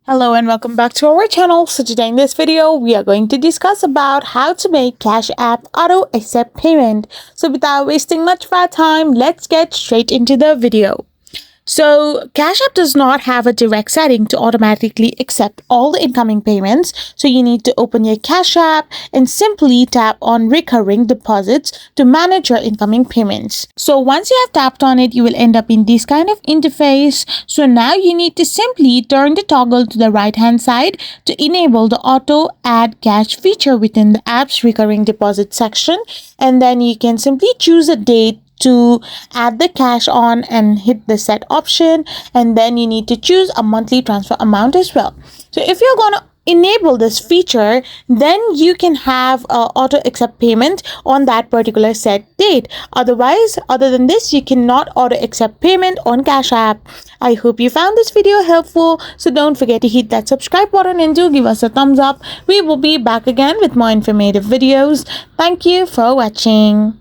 Hello and welcome back to our channel. So today in this video, we are going to discuss about how to make Cash App auto accept payment. So without wasting much of our time, let's get straight into the video. So Cash App does not have a direct setting to automatically accept all the incoming payments. So you need to open your Cash App and simply tap on recurring deposits to manage your incoming payments. So once you have tapped on it, you will end up in this kind of interface. So now you need to simply turn the toggle to the right hand side to enable the auto add cash feature within the app's recurring deposit section. And then you can simply choose a date to add the cash on and hit the set option, and then you need to choose a monthly transfer amount as well. So if you're going to enable this feature, then you can have auto accept payment on that particular set date. Otherwise, other than this, you cannot auto accept payment on Cash App. I hope you found this video helpful, so don't forget to hit that subscribe button and do give us a thumbs up. We will be back again with more informative videos. Thank you for watching.